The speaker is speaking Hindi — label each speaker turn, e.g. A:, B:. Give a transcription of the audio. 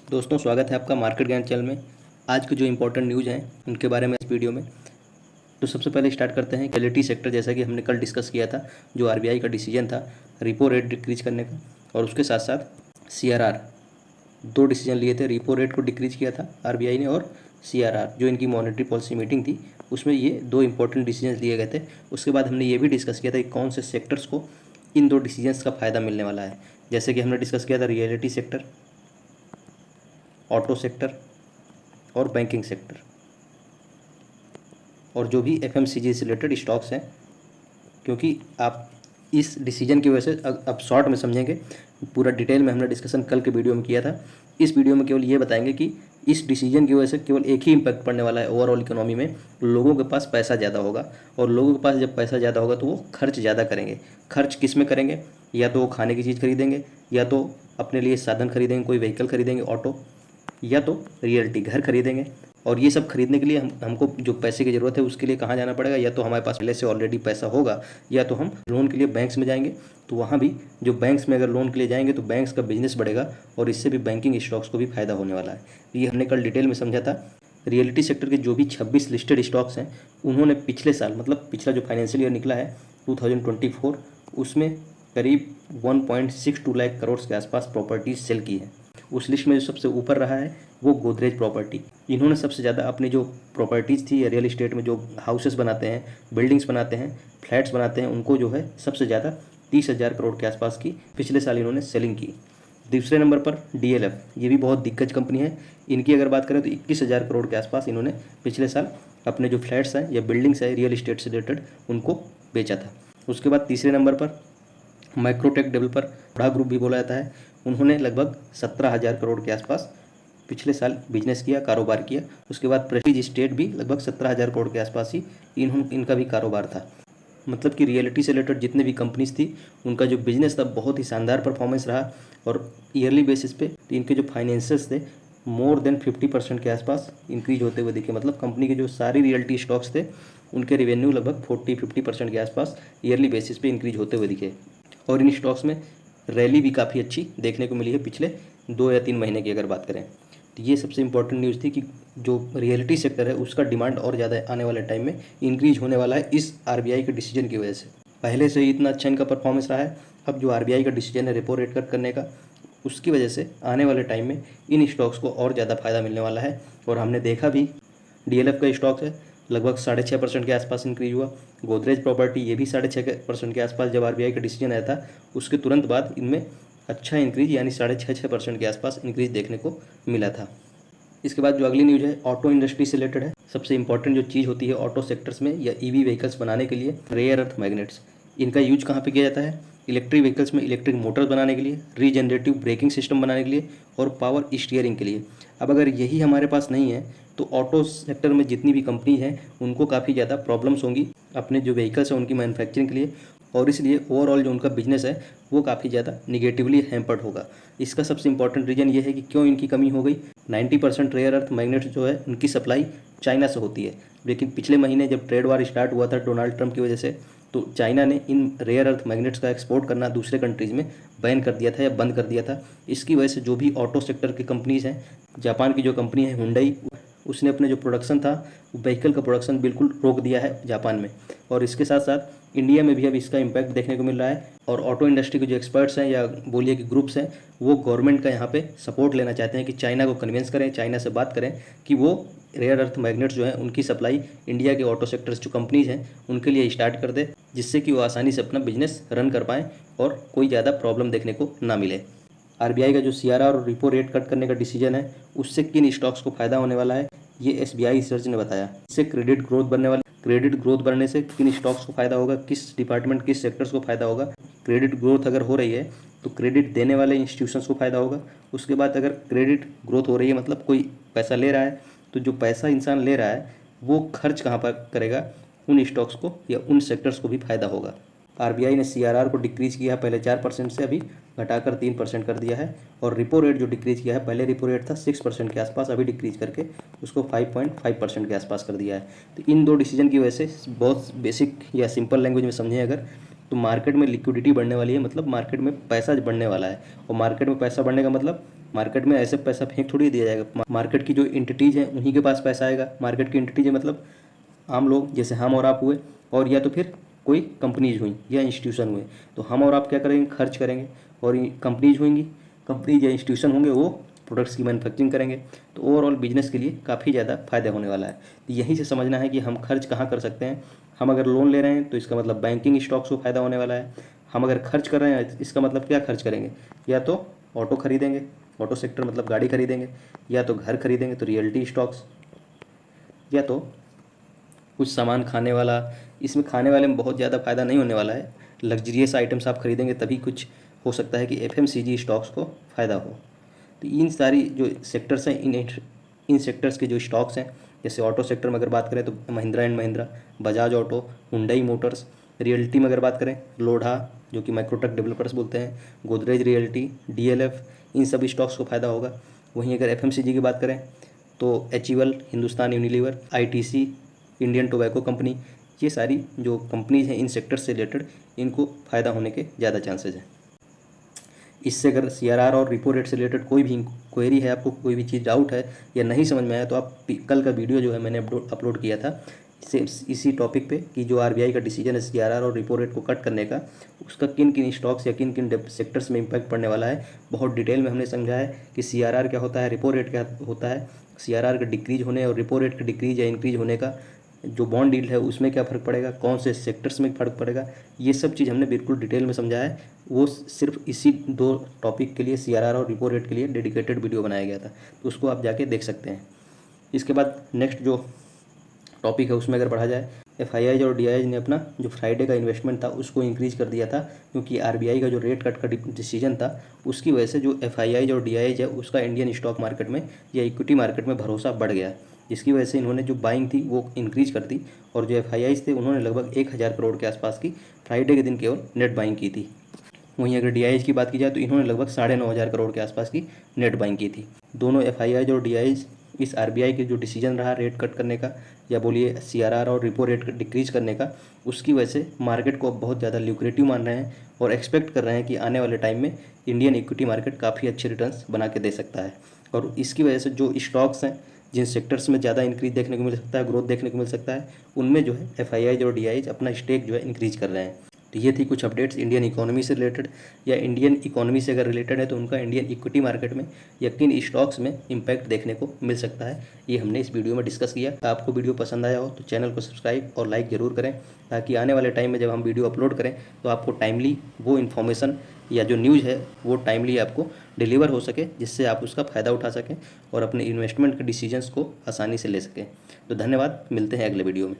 A: दोस्तों, स्वागत है आपका मार्केट ज्ञान चैनल में। आज के जो इंपॉर्टेंट न्यूज़ हैं उनके बारे में इस वीडियो में। तो सबसे पहले स्टार्ट करते हैं रियलिटी सेक्टर। जैसा कि हमने कल डिस्कस किया था, जो आरबीआई का डिसीजन था रिपो रेट डिक्रीज करने का, और उसके साथ साथ सीआरआर, दो डिसीजन लिए थे। रिपो रेट को डिक्रीज किया था आरबीआई ने, और सीआरआर जो इनकी मॉनेटरी पॉलिसी मीटिंग थी उसमें ये दो इंपॉर्टेंट डिसीजन लिए गए थे। उसके बाद हमने ये भी डिस्कस किया था कि कौन से सेक्टर्स को इन दो डिसीजंस का फ़ायदा मिलने वाला है। जैसे कि हमने डिस्कस किया था रियलिटी सेक्टर, ऑटो सेक्टर और बैंकिंग सेक्टर, और जो भी एफएमसीजी से रिलेटेड स्टॉक्स हैं। क्योंकि आप इस डिसीजन की वजह से अब शॉर्ट में समझेंगे, पूरा डिटेल में हमने डिस्कशन कल के वीडियो में किया था। इस वीडियो में केवल ये बताएंगे कि इस डिसीजन की वजह से केवल एक ही इम्पैक्ट पड़ने वाला है ओवरऑल इकोनॉमी में। लोगों के पास पैसा ज़्यादा होगा, और लोगों के पास जब पैसा ज़्यादा होगा तो वो खर्च ज़्यादा करेंगे। खर्च किस में करेंगे? या तो वो खाने की चीज़ खरीदेंगे, या तो अपने लिए साधन खरीदेंगे, कोई व्हीकल खरीदेंगे ऑटो, या तो रियल्टी घर खरीदेंगे। और ये सब खरीदने के लिए हमको जो पैसे की ज़रूरत है उसके लिए कहाँ जाना पड़ेगा? या तो हमारे पास पहले से ऑलरेडी पैसा होगा, या तो हम लोन के लिए बैंक्स में जाएंगे। तो वहाँ भी जो बैंक्स में अगर लोन के लिए जाएंगे तो बैंक्स का बिजनेस बढ़ेगा, और इससे भी बैंकिंग स्टॉक्स को भी फायदा होने वाला है। ये हमने कल डिटेल में समझा था। रियलिटी सेक्टर के जो भी 26 लिस्टेड स्टॉक्स हैं, उन्होंने पिछले साल, मतलब पिछला जो फाइनेंशियल ईयर निकला है 2024, उसमें करीब 1.62 लाख करोड़ के आसपास प्रॉपर्टीज सेल की है। उस लिस्ट में जो सबसे ऊपर रहा है वो गोदरेज प्रॉपर्टी। इन्होंने सबसे ज़्यादा अपनी जो प्रॉपर्टीज़ थी रियल इस्टेट में, जो हाउसेस बनाते हैं, बिल्डिंग्स बनाते हैं, फ्लैट्स बनाते हैं, उनको जो है सबसे ज़्यादा 30,000 करोड़ के आसपास की पिछले साल इन्होंने सेलिंग की। दूसरे नंबर पर डीएलएफ, ये भी बहुत दिग्गज कंपनी है। इनकी अगर बात करें तो 21,000 करोड़ के आसपास इन्होंने पिछले साल अपने जो फ्लैट्स हैं या बिल्डिंग्स हैं रियल इस्टेट से रिलेटेड, उनको बेचा था। उसके बाद तीसरे नंबर पर माइक्रोटेक डेवलपर, बड़ा ग्रुप भी बोला जाता है, उन्होंने लगभग 17,000 करोड़ के आसपास पिछले साल बिजनेस किया, कारोबार किया। उसके बाद प्रेस्टीज स्टेट भी लगभग 17,000 करोड़ के आसपास ही इनका भी कारोबार था। मतलब कि रियलिटी से रिलेटेड जितने भी कंपनीज थी उनका जो बिजनेस था बहुत ही शानदार परफॉर्मेंस रहा, और ईयरली बेसिस पे इनके जो फाइनेंसेस थे मोर देन 50% के आसपास इंक्रीज होते हुए दिखे। मतलब कंपनी के जो सारी रियलिटी स्टॉक्स थे उनके रेवेन्यू लगभग 40-50% के आसपास ईयरली बेसिस पे इंक्रीज होते हुए दिखे। और इन स्टॉक्स में रैली भी काफ़ी अच्छी देखने को मिली है पिछले 2 या 3 महीने की अगर बात करें। तो ये सबसे इंपॉर्टेंट न्यूज़ थी कि जो रियलिटी सेक्टर है उसका डिमांड और ज़्यादा आने वाले टाइम में इंक्रीज होने वाला है इस आरबीआई के डिसीजन की वजह से। पहले से ही इतना अच्छा इनका परफॉर्मेंस रहा है, अब जो आरबीआई का डिसीजन है रेपो रेट कट करने का, उसकी वजह से आने वाले टाइम में इन स्टॉक्स को और ज़्यादा फायदा मिलने वाला है। और हमने देखा भी, डीएलएफ का स्टॉक है लगभग 6.5% के आसपास इंक्रीज हुआ। गोदरेज प्रॉपर्टी ये भी 6.5% के आसपास, जब आरबीआई का डिसीजन आया था उसके तुरंत बाद इनमें अच्छा इंक्रीज, यानी 6.5% के आसपास इंक्रीज देखने को मिला था। इसके बाद जो अगली न्यूज़ है ऑटो इंडस्ट्री से रिलेटेड है। सबसे इंपॉर्टेंट जो चीज़ होती है ऑटो सेक्टर्स में या ईवी व्हीकल्स बनाने के लिए, रेयर अर्थ मैग्नेट्स। इनका यूज कहाँ पे किया जाता है? इलेक्ट्रिक व्हीकल्स में इलेक्ट्रिक मोटर्स बनाने के लिए, रीजनरेटिव ब्रेकिंग सिस्टम बनाने के लिए, और पावर स्टीयरिंग के लिए। अब अगर यही हमारे पास नहीं है तो ऑटो सेक्टर में जितनी भी कंपनी है उनको काफ़ी ज़्यादा प्रॉब्लम्स होंगी अपने जो व्हीकल्स हैं उनकी मैन्युफैक्चरिंग के लिए, और इसलिए ओवरऑल जो उनका बिजनेस है वो काफ़ी ज़्यादा निगेटिवली हैम्पर्ड होगा। इसका सबसे इंपॉर्टेंट रीज़न ये है कि क्यों इनकी कमी हो गई। 90% रेयर अर्थ मैग्नेट्स जो है उनकी सप्लाई चाइना से होती है, लेकिन पिछले महीने जब ट्रेड वार स्टार्ट हुआ था डोनाल्ड ट्रंप की वजह से, तो चाइना ने इन रेयर अर्थ मैग्नेट्स का एक्सपोर्ट करना दूसरे कंट्रीज़ में बैन कर दिया था या बंद कर दिया था। इसकी वजह से जो भी ऑटो सेक्टर की कंपनीज़ हैं, जापान की जो कंपनी है हुंडई, उसने अपने जो प्रोडक्शन था व्हीकल का प्रोडक्शन बिल्कुल रोक दिया है जापान में। और इसके साथ साथ इंडिया में भी अब इसका इम्पैक्ट देखने को मिल रहा है, और ऑटो इंडस्ट्री के जो एक्सपर्ट्स हैं या बोलिए कि ग्रुप्स हैं, वो गवर्नमेंट का यहाँ पे सपोर्ट लेना चाहते हैं कि चाइना को कन्विंस करें, चाइना से बात करें कि वो रेयर अर्थ मैग्नेट्स जो हैं उनकी सप्लाई इंडिया के ऑटो सेक्टर्स जो कंपनीज़ हैं उनके लिए स्टार्ट कर दे, जिससे कि वो आसानी से अपना बिजनेस रन कर पाएँ और कोई ज़्यादा प्रॉब्लम देखने को ना मिले। आरबीआई का जो सीआरआर और रिपो रेट कट करने का डिसीजन है उससे किन स्टॉक्स को फायदा होने वाला है, ये एसबीआई रिसर्च ने बताया। इससे क्रेडिट ग्रोथ बनने वाला, क्रेडिट ग्रोथ बढ़ने से किन स्टॉक्स को फायदा होगा, किस डिपार्टमेंट किस सेक्टर्स को फायदा होगा। क्रेडिट ग्रोथ अगर हो रही है तो क्रेडिट देने वाले इंस्टीट्यूशंस को फायदा होगा। उसके बाद अगर क्रेडिट ग्रोथ हो रही है मतलब कोई पैसा ले रहा है, तो जो पैसा इंसान ले रहा है वो खर्च कहाँ पर करेगा, उन स्टॉक्स को या उन सेक्टर्स को भी फायदा होगा। आरबीआई ने सीआरआर को डिक्रीज किया है, पहले 4% से अभी घटाकर 3% कर दिया है। और रिपो रेट जो डिक्रीज किया है, पहले रिपो रेट था 6% के आसपास, अभी डिक्रीज करके उसको 5.5% के आसपास कर दिया है। तो इन दो डिसीजन की वजह से बहुत बेसिक या सिंपल लैंग्वेज में समझें अगर, तो मार्केट में लिक्विडिटी बढ़ने वाली है, मतलब मार्केट में पैसा बढ़ने वाला है। और मार्केट में पैसा बढ़ने का मतलब मार्केट में ऐसे पैसा फेंक थोड़ी दिया जाएगा। मार्केट की जो एंटिटीज़ हैं उन्हीं के पास पैसा आएगा। मार्केट की एंटिटीज मतलब आम लोग, जैसे हम और आप हुए, और या तो फिर कोई कंपनीज हुई या इंस्टीट्यूशन हुए। तो हम और आप क्या करेंगे, खर्च करेंगे, और कंपनीज होंगी, कंपनीज या इंस्टीट्यूशन होंगे, वो प्रोडक्ट्स की मैन्युफैक्चरिंग करेंगे। तो ओवरऑल बिजनेस के लिए काफ़ी ज़्यादा फायदा होने वाला है। तो यहीं से समझना है कि हम खर्च कहाँ कर सकते हैं। हम अगर लोन ले रहे हैं तो इसका मतलब बैंकिंग स्टॉक्स को फ़ायदा होने वाला है। हम अगर खर्च कर रहे हैं इसका मतलब क्या खर्च करेंगे, या तो ऑटो खरीदेंगे, ऑटो सेक्टर मतलब गाड़ी खरीदेंगे, या तो घर खरीदेंगे तो रियल्टी स्टॉक्स, या तो कुछ सामान खाने वाला। इसमें खाने वाले में बहुत ज़्यादा फ़ायदा नहीं होने वाला है। लग्जरियस आइटम्स आप खरीदेंगे तभी कुछ हो सकता है कि एफएमसीजी स्टॉक्स को फ़ायदा हो। तो इन सारी जो सेक्टर्स हैं, इन सेक्टर्स के जो स्टॉक्स हैं, जैसे ऑटो सेक्टर में अगर बात करें तो Mahindra and Mahindra, Bajaj auto, Hyundai Motors. Realty में अगर बात करें, लोढ़ा जो कि माइक्रोटेक डेवलपर्स बोलते हैं, गोदरेज रियल्टी, डीएलएफ, इन सभी स्टॉक्स को फ़ायदा होगा। वहीं अगर एफएमसीजी की बात करें तो HEL, Hindustan Unilever, ITC, Indian tobacco company, ये सारी जो कंपनीज हैं इन सेक्टर से रिलेटेड, इनको फ़ायदा होने के ज़्यादा चांसेस हैं। इससे अगर सीआरआर और रिपो रेट से रिलेटेड कोई भी क्वेरी है, आपको कोई भी चीज़ डाउट है या नहीं समझ में आया, तो आप कल का वीडियो जो है मैंने अपलोड किया था इसी टॉपिक पे कि जो आरबीआई का डिसीजन है सीआरआर और रिपो रेट को कट करने का, उसका किन किन स्टॉक्स या किन किन सेक्टर्स में इम्पैक्ट पड़ने वाला है। बहुत डिटेल में हमने समझा है कि सीआरआर क्या होता है, रिपो रेट क्या होता है, सीआरआर का डिक्रीज होने और रिपो रेट का डिक्रीज या इंक्रीज होने का जो बॉन्ड डील है उसमें क्या फ़र्क पड़ेगा, कौन से सेक्टर्स में फ़र्क पड़ेगा। ये सब चीज़ हमने बिल्कुल डिटेल में समझा है। वो सिर्फ इसी 2 टॉपिक के लिए, सीआरआर और रिपो रेट के लिए डेडिकेटेड वीडियो बनाया गया था, तो उसको आप जाके देख सकते हैं। इसके बाद नेक्स्ट जो टॉपिक है उसमें अगर बढ़ा जाए, एफआईआई और डीआईआई ने अपना जो फ्राइडे का इन्वेस्टमेंट था उसको इंक्रीज़ कर दिया था, क्योंकि आरबीआई का जो रेट कट का डिसीजन था उसकी वजह से जो एफआईआई और डीआईआई है उसका इंडियन स्टॉक मार्केट में या इक्विटी मार्केट में भरोसा बढ़ गया, जिसकी वजह से इन्होंने जो बाइंग थी वो इंक्रीज़ कर दी। और जो एफआईआईज थे उन्होंने लगभग 1000 करोड़ के आसपास की फ्राइडे के दिन केवल नेट बाइंग की थी। वहीं अगर डीआईआईज की बात की जाए तो इन्होंने लगभग 9500 करोड़ के आसपास की नेट बाइंग की थी। दोनों एफआईआईज और डीआईआईज इस आरबीआई के जो डिसीजन रहा रेट कट करने का, या बोलिए सीआरआर और रिपो रेट डिक्रीज करने का, उसकी वजह से मार्केट को अब बहुत ज़्यादा ल्यूक्रेटिव मान रहे हैं और एक्सपेक्ट कर रहे हैं कि आने वाले टाइम में इंडियन इक्विटी मार्केट काफ़ी अच्छे रिटर्न्स बना के दे सकता है। और इसकी वजह से जो स्टॉक्स हैं, जिन सेक्टर्स में ज़्यादा इंक्रीज देखने को मिल सकता है, ग्रोथ देखने को मिल सकता है, उनमें जो है एफआईआईज और डीआईआईज अपना स्टेक जो है इंक्रीज कर रहे हैं। तो ये थी कुछ अपडेट्स इंडियन इकोनॉमी से रिलेटेड, या इंडियन इकोनॉमी से अगर रिलेटेड है तो उनका इंडियन इक्विटी मार्केट में या किन स्टॉक्स में इम्पैक्ट देखने को मिल सकता है, ये हमने इस वीडियो में डिस्कस किया। आपको वीडियो पसंद आया हो तो चैनल को सब्सक्राइब और लाइक ज़रूर करें, ताकि आने वाले टाइम में जब हम वीडियो अपलोड करें तो आपको टाइमली वो इन्फॉर्मेशन या जो न्यूज़ है वो टाइमली आपको डिलीवर हो सके, जिससे आप उसका फ़ायदा उठा सकें और अपने इन्वेस्टमेंट के डिसीजंस को आसानी से ले सकें। तो धन्यवाद, मिलते हैं अगले वीडियो में।